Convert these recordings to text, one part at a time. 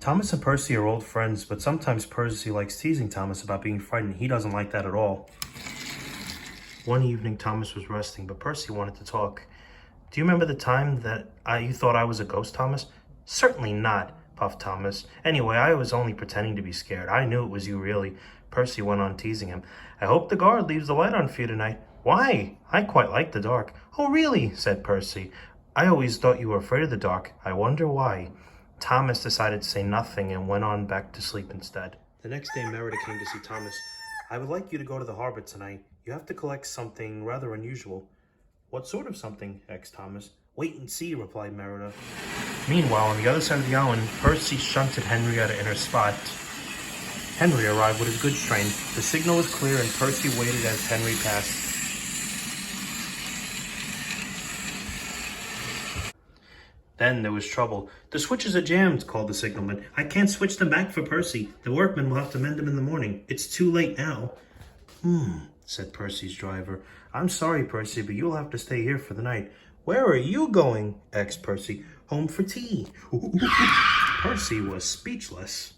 Thomas and Percy are old friends, but sometimes Percy likes teasing Thomas about being frightened. He doesn't like that at all. One evening, Thomas was resting, but Percy wanted to talk. Do you remember the time that you thought I was a ghost, Thomas? Certainly not, puffed Thomas. Anyway, I was only pretending to be scared. I knew it was you, really. Percy went on teasing him. I hope the guard leaves the light on for you tonight. Why? I quite like the dark. Oh, really? Said Percy. I always thought you were afraid of the dark. I wonder why. Thomas decided to say nothing and went on back to sleep instead. The next day, Merida came to see Thomas. I would like you to go to the harbor tonight. You have to collect something rather unusual. What sort of something? Asked Thomas. Wait and see, replied Merida. Meanwhile, on the other side of the island, Percy shunted Henrietta in her spot. Henry arrived with his goods train. The signal was clear and Percy waited as Henry passed. Then there was trouble. The switches are jammed, called the signalman. I can't switch them back for Percy. The workmen will have to mend them in the morning. It's too late now. Said Percy's driver. I'm sorry, Percy, but you'll have to stay here for the night. Where are you going? Asked Percy. Home for tea. Percy was speechless.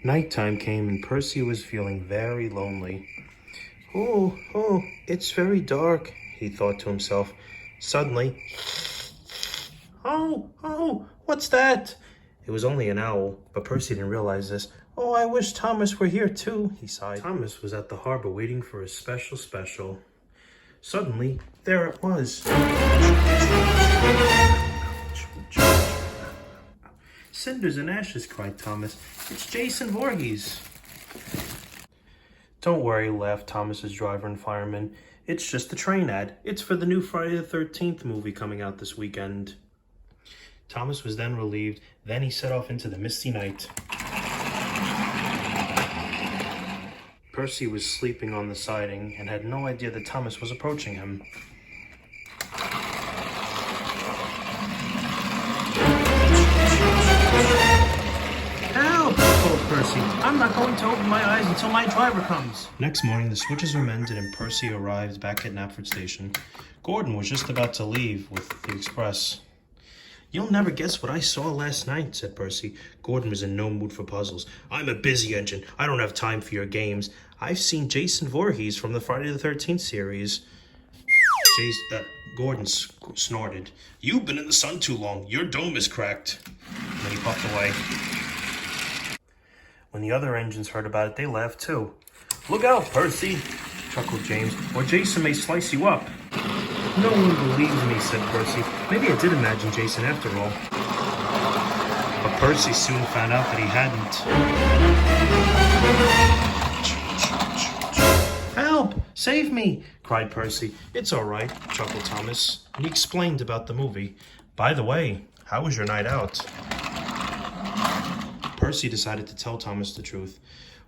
Nighttime came and Percy was feeling very lonely. Oh, it's very dark, he thought to himself. Suddenly, Oh, what's that? It was only an owl, but Percy didn't realize this. Oh, I wish Thomas were here too, he sighed. Thomas was at the harbor waiting for his special. Suddenly, there it was. Cinders and ashes, cried Thomas. It's Jason Voorhees. Don't worry, laughed Thomas's driver and fireman. It's just a train ad. It's for the new Friday the 13th movie coming out this weekend. Thomas was then relieved. Then he set off into the misty night. Percy was sleeping on the siding and had no idea that Thomas was approaching him. Help! Called Percy. I'm not going to open my eyes until my driver comes. Next morning, the switches were mended and Percy arrived back at Knapford Station. Gordon was just about to leave with the express. You'll never guess what I saw last night, said Percy. Gordon was in no mood for puzzles. I'm a busy engine. I don't have time for your games. I've seen Jason Voorhees from the Friday the 13th series. Gordon snorted. You've been in the sun too long. Your dome is cracked. And then he puffed away. When the other engines heard about it, they laughed too. Look out, Percy, chuckled James, or Jason may slice you up. No one believes me, said Percy. Maybe I did imagine Jason after all. But Percy soon found out that he hadn't. Help! Save me! Cried Percy. It's all right, chuckled Thomas. And he explained about the movie. By the way, how was your night out? Percy decided to tell Thomas the truth.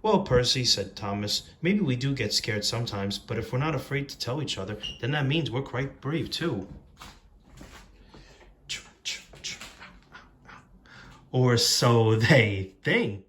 Well, Percy, said Thomas, maybe we do get scared sometimes, but if we're not afraid to tell each other, then that means we're quite brave too. Or so they think.